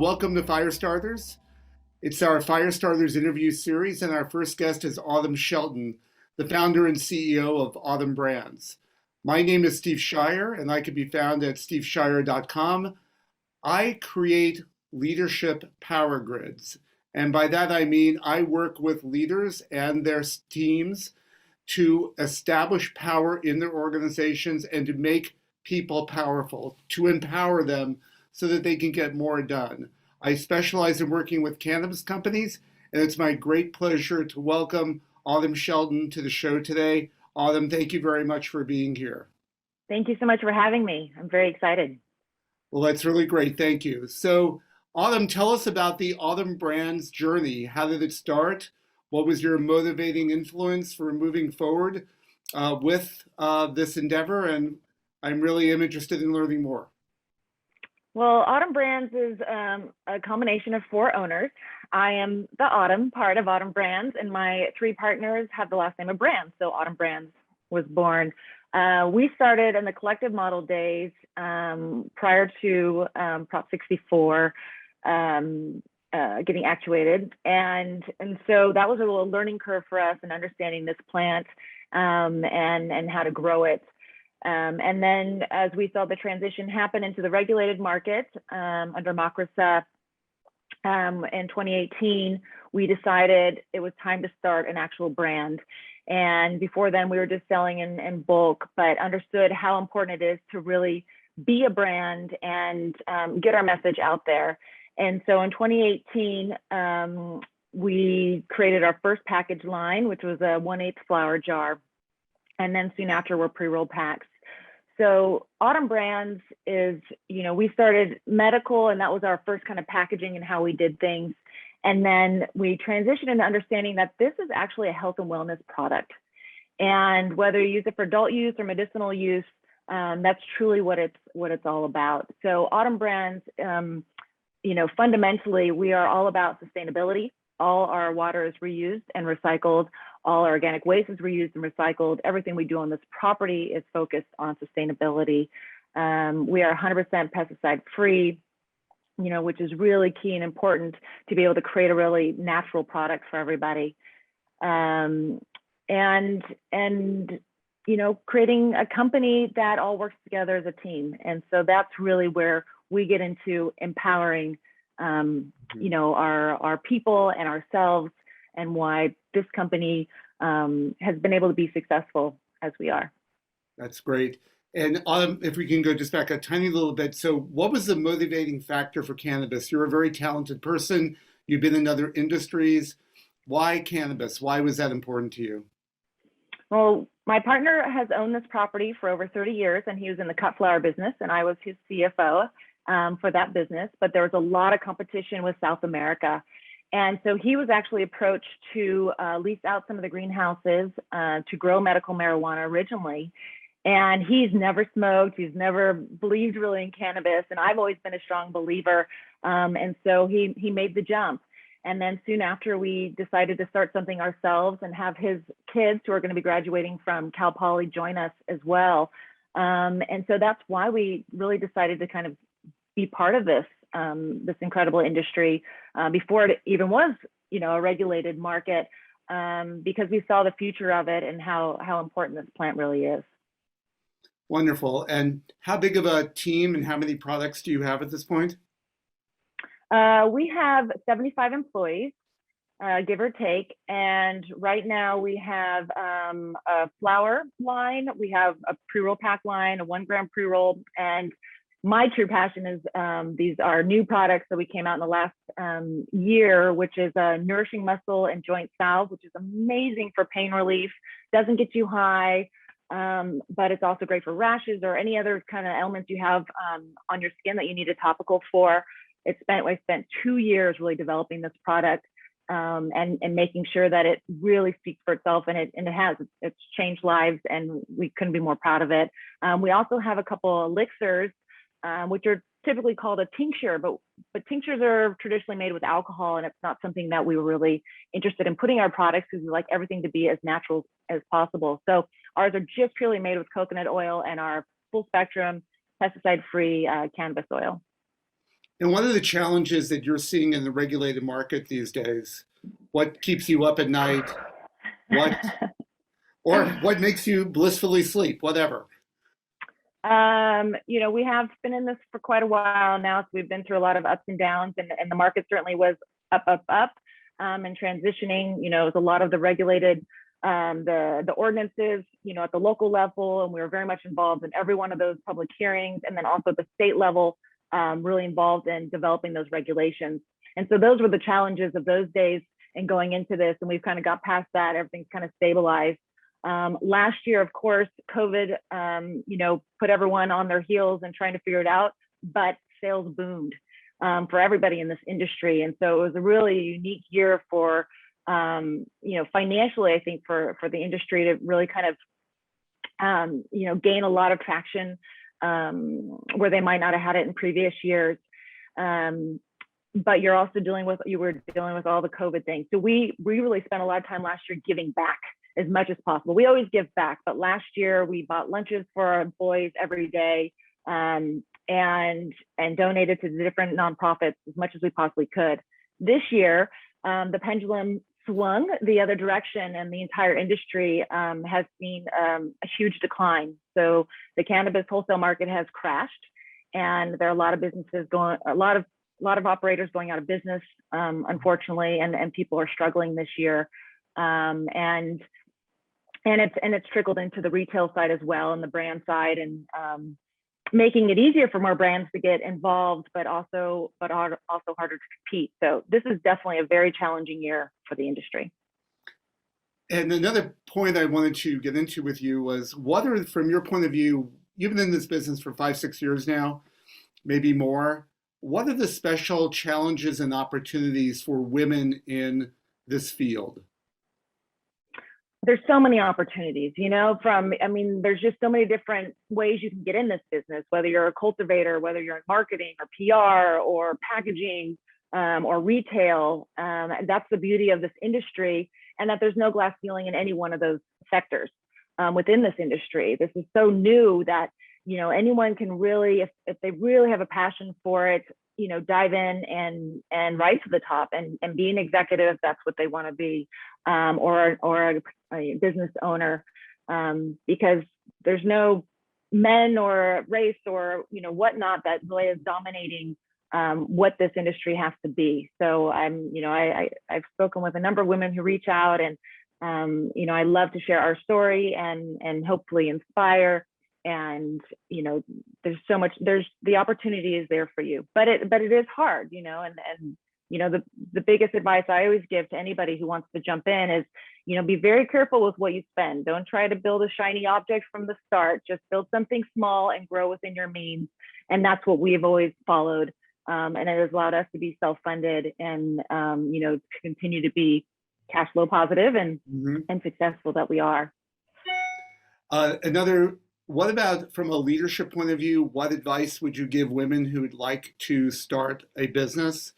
welcome to Firestarters. It's our Firestarters interview series, and our first guest is Autumn Shelton, the founder and CEO of Autumn Brands. My name is Steve Scheier, and I can be found at stevescheier.com. I create leadership power grids, and by that I mean I work with leaders and their teams to establish power in their organizations and to make people powerful, to empower them so that they can get more done. I specialize in working with cannabis companies, and it's my great pleasure to welcome Autumn Shelton to the show today. Autumn, thank you very much for being here. Thank you so much for having me. I'm very excited. Well, that's really great. Thank you. So, Autumn, tell us about the Autumn Brands journey. How did it start? What was your motivating influence for moving forward with this endeavor? And I'm really interested in learning more. Well, Autumn Brands is a combination of 4 owners. I am the Autumn part of Autumn Brands, and my 3 partners have the last name of Brands. So Autumn Brands was born. We started in the collective model days prior to Prop 64 getting actuated. And so that was a little learning curve for us in understanding this plant and how to grow it. And then as we saw the transition happen into the regulated market under MACRSA in 2018, we decided it was time to start an actual brand. And before then, we were just selling in bulk, but understood how important it is to really be a brand and get our message out there. And so in 2018, we created our first package line, which was a 1/8 flower jar. And then soon after were pre-roll packs. So Autumn Brands is, we started medical, and that was our first kind of packaging and how we did things. And then we transitioned into understanding that this is actually a health and wellness product. And whether you use it for adult use or medicinal use, that's truly what it's all about. So Autumn Brands, fundamentally, we are all about sustainability. All our water is reused and recycled. All our organic waste is reused and recycled. Everything we do on this property is focused on sustainability. We are 100% pesticide free, which is really key and important to be able to create a really natural product for everybody. Creating a company that all works together as a team. And so that's really where we get into empowering our people and ourselves, and why this company has been able to be successful as we are. That's great. And if we can go just back a tiny little bit. So what was the motivating factor for cannabis? You're a very talented person. You've been in other industries. Why cannabis? Why was that important to you? Well, my partner has owned this property for over 30 years, and he was in the cut flower business, and I was his CFO for that business. But there was a lot of competition with South America. And so he was actually approached to lease out some of the greenhouses to grow medical marijuana originally. And he's never smoked. He's never believed really in cannabis. And I've always been a strong believer. And so he made the jump. And then soon after, we decided to start something ourselves and have his kids, who are going to be graduating from Cal Poly, join us as well. And so that's why we really decided to kind of be part of this incredible industry before it even was, a regulated market, because we saw the future of it and how important this plant really is. Wonderful. And how big of a team and how many products do you have at this point? We have 75 employees, give or take. And right now we have a flower line, we have a pre-roll pack line, a 1 gram pre-roll, and my true passion is these are new products that we came out in the last year, which is a nourishing muscle and joint salve, which is amazing for pain relief. Doesn't get you high, but it's also great for rashes or any other kind of ailments you have on your skin that you need a topical for. I spent 2 years really developing this product and making sure that it really speaks for itself, and it's changed lives, and we couldn't be more proud of it. We also have a couple elixirs, which are typically called a tincture, but tinctures are traditionally made with alcohol, and it's not something that we were really interested in putting our products, because we like everything to be as natural as possible. So ours are just purely made with coconut oil and our full spectrum pesticide-free cannabis oil. And what are the challenges that you're seeing in the regulated market these days? What keeps you up at night? What or what makes you blissfully sleep? Whatever. We have been in this for quite a while now, so we've been through a lot of ups and downs, and the market certainly was up, and transitioning. It was a lot of the regulated, the ordinances, at the local level, and we were very much involved in every one of those public hearings, and then also at the state level, really involved in developing those regulations. And so those were the challenges of those days and going into this, and we've kind of got past that. Everything's kind of stabilized. Last year, of course, COVID, put everyone on their heels and trying to figure it out, but sales boomed for everybody in this industry. And so it was a really unique year for, financially, I think for the industry to really kind of, gain a lot of traction where they might not have had it in previous years. But you were dealing with all the COVID things. So we really spent a lot of time last year giving back as much as possible. We always give back, but last year we bought lunches for our employees every day, and donated to the different nonprofits as much as we possibly could. This year, the pendulum swung the other direction, and the entire industry has seen a huge decline. So the cannabis wholesale market has crashed, and there are a lot of businesses a lot of operators going out of business, unfortunately, and people are struggling this year. And it's trickled into the retail side as well, and the brand side, and making it easier for more brands to get involved, but also harder to compete. So this is definitely a very challenging year for the industry. And another point I wanted to get into with you was, what are, from your point of view, you've been in this business for 5-6 years now, maybe more. What are the special challenges and opportunities for women in this field? There's so many opportunities, there's just so many different ways you can get in this business, whether you're a cultivator, whether you're in marketing or PR or packaging, or retail. That's the beauty of this industry, and that there's no glass ceiling in any one of those sectors within this industry. This is so new that, anyone can really, if they really have a passion for it, dive in and rise to the top and be an executive if that's what they want to be, or a business owner, because there's no men or race or whatnot that really is dominating what this industry has to be. So I've spoken with a number of women who reach out, and I love to share our story and hopefully inspire. And there's the opportunity is there for you, but it is hard, and the biggest advice I always give to anybody who wants to jump in is, be very careful with what you spend. Don't try to build a shiny object from the start. Just build something small and grow within your means. And that's what we've always followed. And it has allowed us to be self-funded and, to continue to be cash flow positive and successful that we are. What about from a leadership point of view, what advice would you give women who would like to start a business?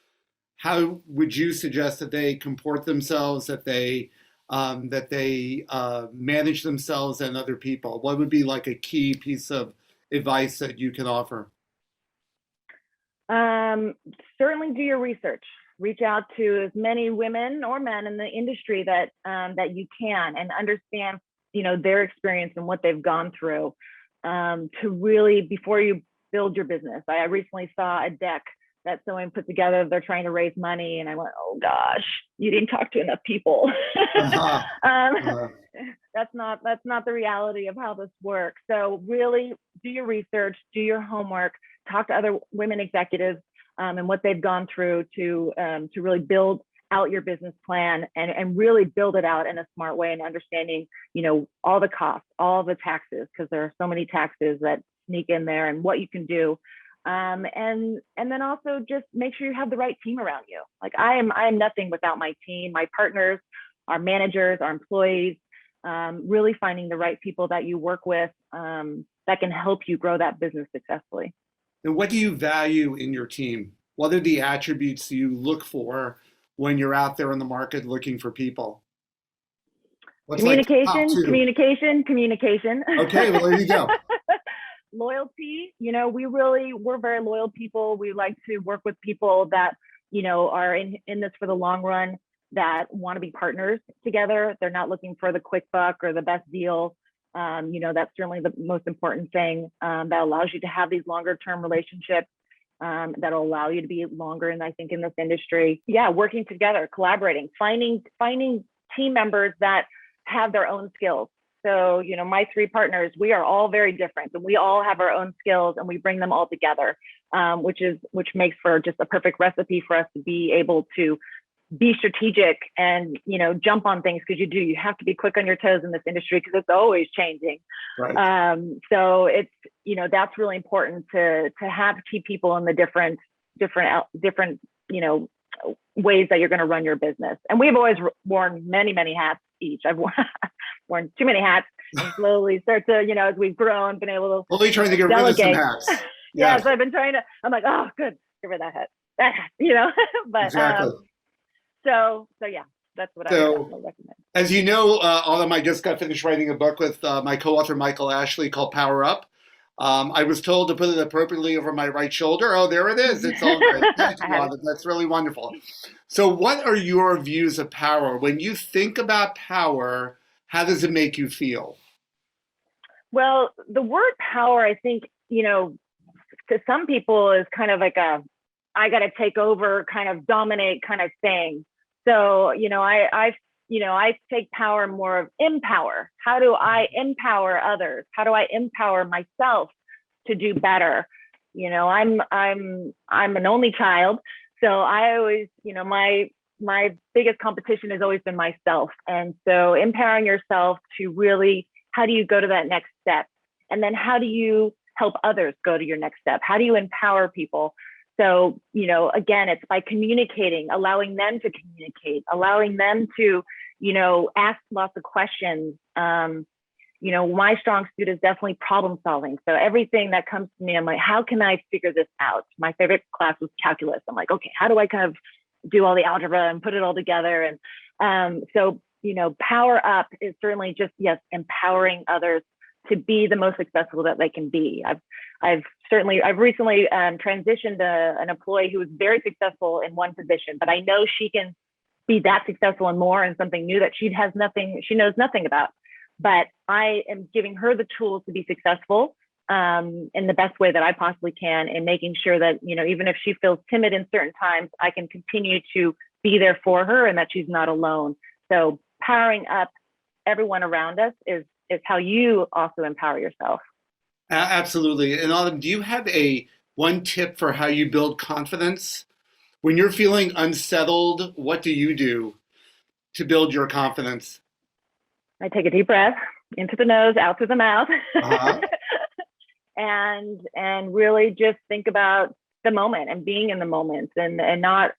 How would you suggest that they comport themselves, that they manage themselves and other people? What would be like a key piece of advice that you can offer? Certainly do your research. Reach out to as many women or men in the industry that you can, and understand their experience and what they've gone through, to really, before you build your business. I recently saw a deck that someone put together. They're trying to raise money, and I went, oh gosh, you didn't talk to enough people. That's not the reality of how this works. So really do your research, do your homework, talk to other women executives, and what they've gone through to really build out your business plan, and really build it out in a smart way, and understanding, all the costs, all the taxes, because there are so many taxes that sneak in there, and what you can do. And then also just make sure you have the right team around you. Like I am nothing without my team, my partners, our managers, our employees, really finding the right people that you work with, that can help you grow that business successfully. And what do you value in your team? What are the attributes you look for when you're out there in the market looking for people? What's communication. Okay, well, there you go. loyalty, we're very loyal people. We like to work with people that, are in this for the long run, that want to be partners together. They're not looking for the quick buck or the best deal. That's certainly the most important thing, that allows you to have these longer term relationships, that'll allow you to be longer. And I think in this industry, working together, collaborating, finding team members that have their own skills. So, my 3 partners, we are all very different, and we all have our own skills, and we bring them all together, which makes for just a perfect recipe for us to be able to be strategic and, jump on things, because you have to be quick on your toes in this industry because it's always changing. Right. So it's, that's really important to have key people in the different, ways that you're going to run your business. And we've always worn many, many hats each. I've worn too many hats, and slowly start to, as we've grown, been able to Only trying to get rid of some hats. Yeah. So I've been I'm like, oh, good, get rid of that hat, but exactly. So yeah, that's what I would definitely recommend. As you know, Autumn, I just got finished writing a book with my co-author Michael Ashley called Power Up. I was told to put it appropriately over my right shoulder. Oh, there it is. It's all great. Thank you, Autumn. That's really wonderful. So what are your views of power? When you think about power, how does it make you feel? Well, the word power, I think, to some people is kind of like I got to take over, kind of dominate kind of thing. So, I take power more of empower. How do I empower others? How do I empower myself to do better? I'm an only child, so I always, my biggest competition has always been myself. And so empowering yourself to really, how do you go to that next step? And then how do you help others go to your next step? How do you empower people? So, again, it's by communicating, allowing them to communicate, allowing them to, ask lots of questions. My strong suit is definitely problem solving. So everything that comes to me, I'm like, how can I figure this out? My favorite class was calculus. I'm like, okay, how do I kind of do all the algebra and put it all together? And so, power up is certainly just, yes, empowering others to be the most successful that they can be. I've recently transitioned an employee who was very successful in one position, but I know she can be that successful and more in something new that she knows nothing about. But I am giving her the tools to be successful in the best way that I possibly can, and making sure that, even if she feels timid in certain times, I can continue to be there for her and that she's not alone. So powering up everyone around us is how you also empower yourself. Absolutely. And Autumn, do you have one tip for how you build confidence? When you're feeling unsettled, what do you do to build your confidence? I take a deep breath into the nose, out through the mouth, Uh-huh. and really just think about the moment and being in the moment, and not,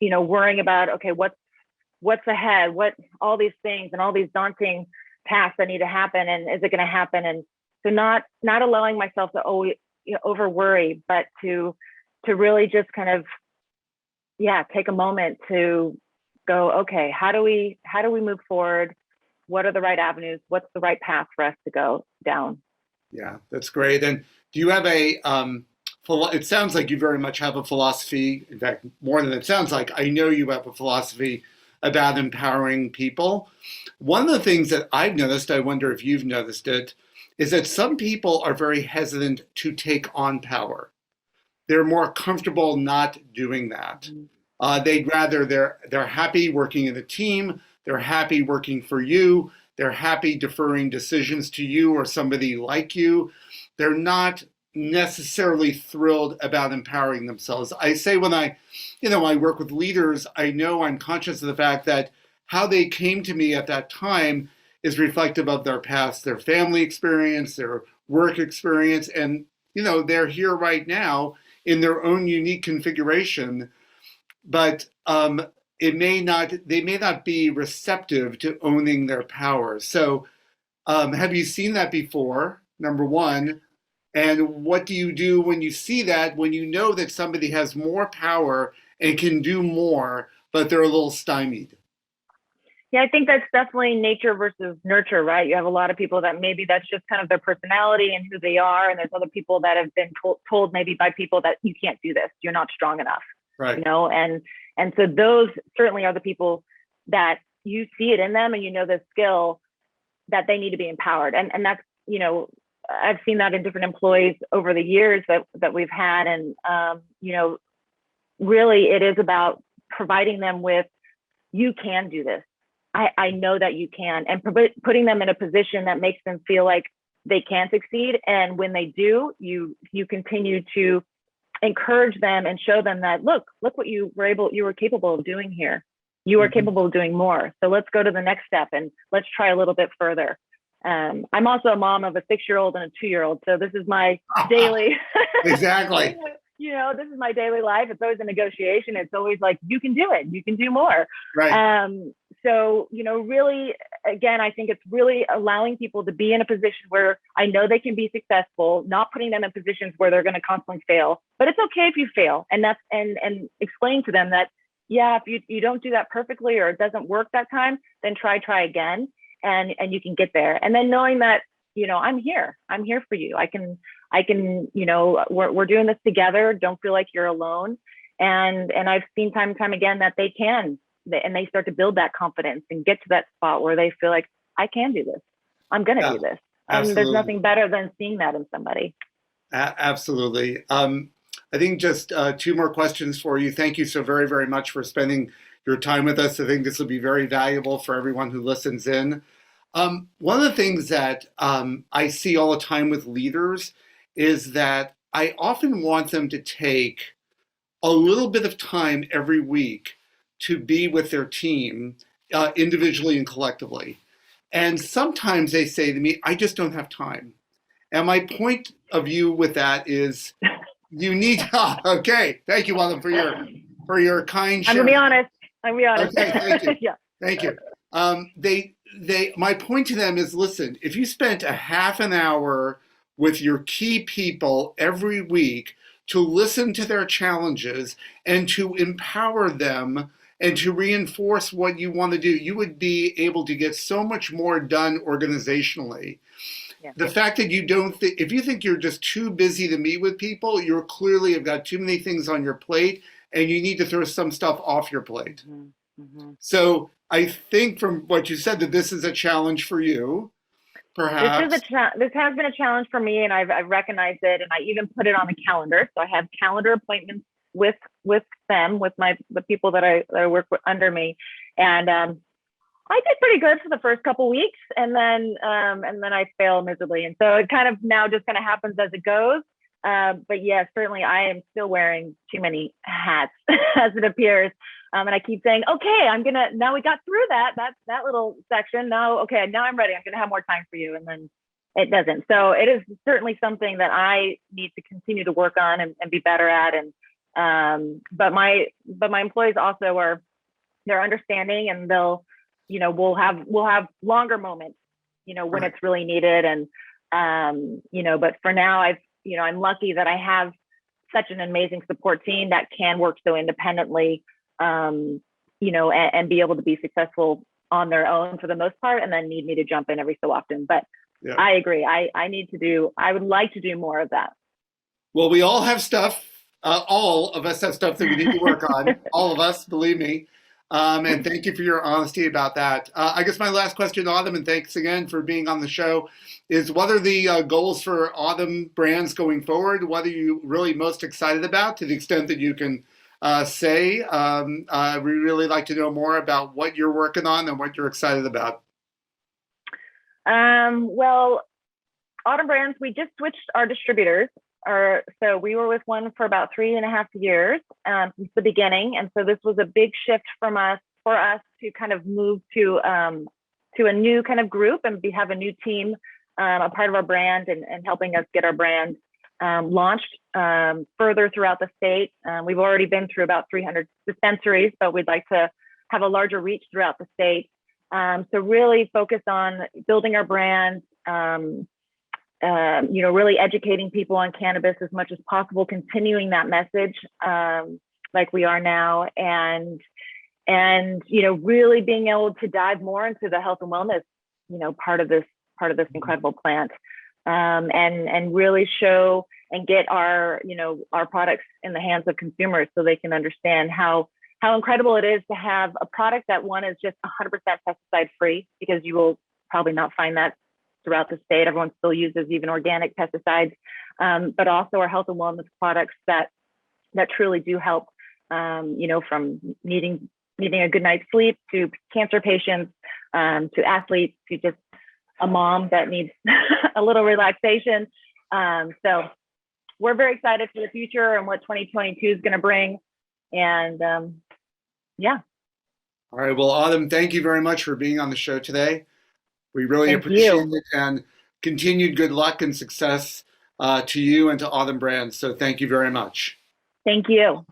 worrying about, okay, what's ahead, what all these things and all these daunting tasks that need to happen, and is it going to happen? And so not allowing myself to always over worry, but to really just kind of take a moment to go, okay, how do we move forward? What are the right avenues? What's the right path for us to go down? Yeah, that's great. And do you have it sounds like you very much have a philosophy. In fact, more than it sounds like, I know you have a philosophy about empowering people. One of the things that I've noticed, I wonder if you've noticed it, is that some people are very hesitant to take on power. They're more comfortable not doing that. They'd rather, they're happy working in a team. They're happy working for you. They're happy deferring decisions to you or somebody like you. They're not necessarily thrilled about empowering themselves. I say when I work with leaders, I know I'm conscious of the fact that how they came to me at that time is reflective of their past, their family experience, their work experience, and they're here right now in their own unique configuration, but they may not be receptive to owning their power. So have you seen that before, number one? And what do you do when you see that, when you know that somebody has more power and can do more, but they're a little stymied? Yeah, I think that's definitely nature versus nurture, right? You have a lot of people that maybe that's just kind of their personality and who they are. And there's other people that have been told maybe by people that you can't do this, you're not strong enough, Right. And so those certainly are the people that you see it in them and you know the skill that they need to be empowered. And that's, I've seen that in different employees over the years that we've had. And, really it is about providing them with, you can do this. I know that you can, and putting them in a position that makes them feel like they can succeed. And when they do, you continue to encourage them and show them that, look what you were capable of doing here. You are capable of doing more. So let's go to the next step and let's try a little bit further. I'm also a mom of a 6-year-old and a 2-year-old. So this is my daily, Exactly. This is my daily life. It's always a negotiation. It's always like, you can do it. You can do more. Right. So, really, again, I think it's really allowing people to be in a position where I know they can be successful, not putting them in positions where they're going to constantly fail, but it's okay if you fail. And that's, and explain to them that, yeah, if you don't do that perfectly or it doesn't work that time, then try again. And you can get there. And then knowing that, I'm here for you. I can, we're doing this together. Don't feel like you're alone. And I've seen time and time again that they can, and they start to build that confidence and get to that spot where they feel like, I can do this. I'm going to do this. And there's nothing better than seeing that in somebody. Absolutely. I think just 2 more questions for you. Thank you so very, very much for spending your time with us. I think this will be very valuable for everyone who listens in. One of the things that I see all the time with leaders is that I often want them to take a little bit of time every week to be with their team individually and collectively. And sometimes they say to me, I just don't have time. And my point of view with that is you need, okay, thank you, Autumn, for your kind I'm sharing. going to be honest. Okay, thank you. Yeah. Thank you. My point to them is, listen, if you spent a half an hour with your key people every week to listen to their challenges and to empower them and to reinforce what you want to do, you would be able to get so much more done organizationally. Yeah. The fact that you don't think, if you think you're just too busy to meet with people, you're clearly have got too many things on your plate and you need to throw some stuff off your plate. So I think from what you said that this is a challenge for you, perhaps. This has been a challenge for me, and I've recognized it, and I even put it on the calendar. So I have calendar appointments with them, with the people that I work with under me, and I did pretty good for the first couple weeks, and then I fail miserably, and so it kind of now just kind of happens as it goes. But yeah, certainly I am still wearing too many hats as it appears. And I keep saying, okay, now we got through that little section. Now I'm ready. I'm going to have more time for you. And then it doesn't. So it is certainly something that I need to continue to work on and be better at. And, but my employees also they're understanding, and we'll have longer moments, when it's really needed. And, but for now I'm lucky that I have such an amazing support team that can work so independently, and be able to be successful on their own for the most part, and then need me to jump in every so often. But yeah. I agree. I would like to do more of that. Well, we all have stuff. All of us have stuff that we need to work on. All of us, believe me. And thank you for your honesty about that. I guess my last question, Autumn, and thanks again for being on the show, is what are the goals for Autumn Brands going forward? What are you really most excited about, to the extent that you can say? We really like to know more about what you're working on and what you're excited about. Well, Autumn Brands, we just switched our distributors. So we were with one for about 3.5 years since the beginning, and so this was a big shift for us to kind of move to a new kind of group and have a new team, a part of our brand, and helping us get our brand launched further throughout the state. We've already been through about 300 dispensaries, but we'd like to have a larger reach throughout the state. So really focus on building our brand. Really educating people on cannabis as much as possible, continuing that message like we are now, and and really being able to dive more into the health and wellness part of this incredible plant, and really show and get our products in the hands of consumers so they can understand how incredible it is to have a product that one is just 100% pesticide free, because you will probably not find that throughout the state. Everyone still uses even organic pesticides, but also our health and wellness products that truly do help, from needing a good night's sleep to cancer patients, to athletes, to just a mom that needs a little relaxation. So we're very excited for the future and what 2022 is going to bring. And yeah. All right. Well, Autumn, thank you very much for being on the show today. We really Thank appreciate you. it, and continued good luck and success to you and to Autumn Brands. So thank you very much. Thank you.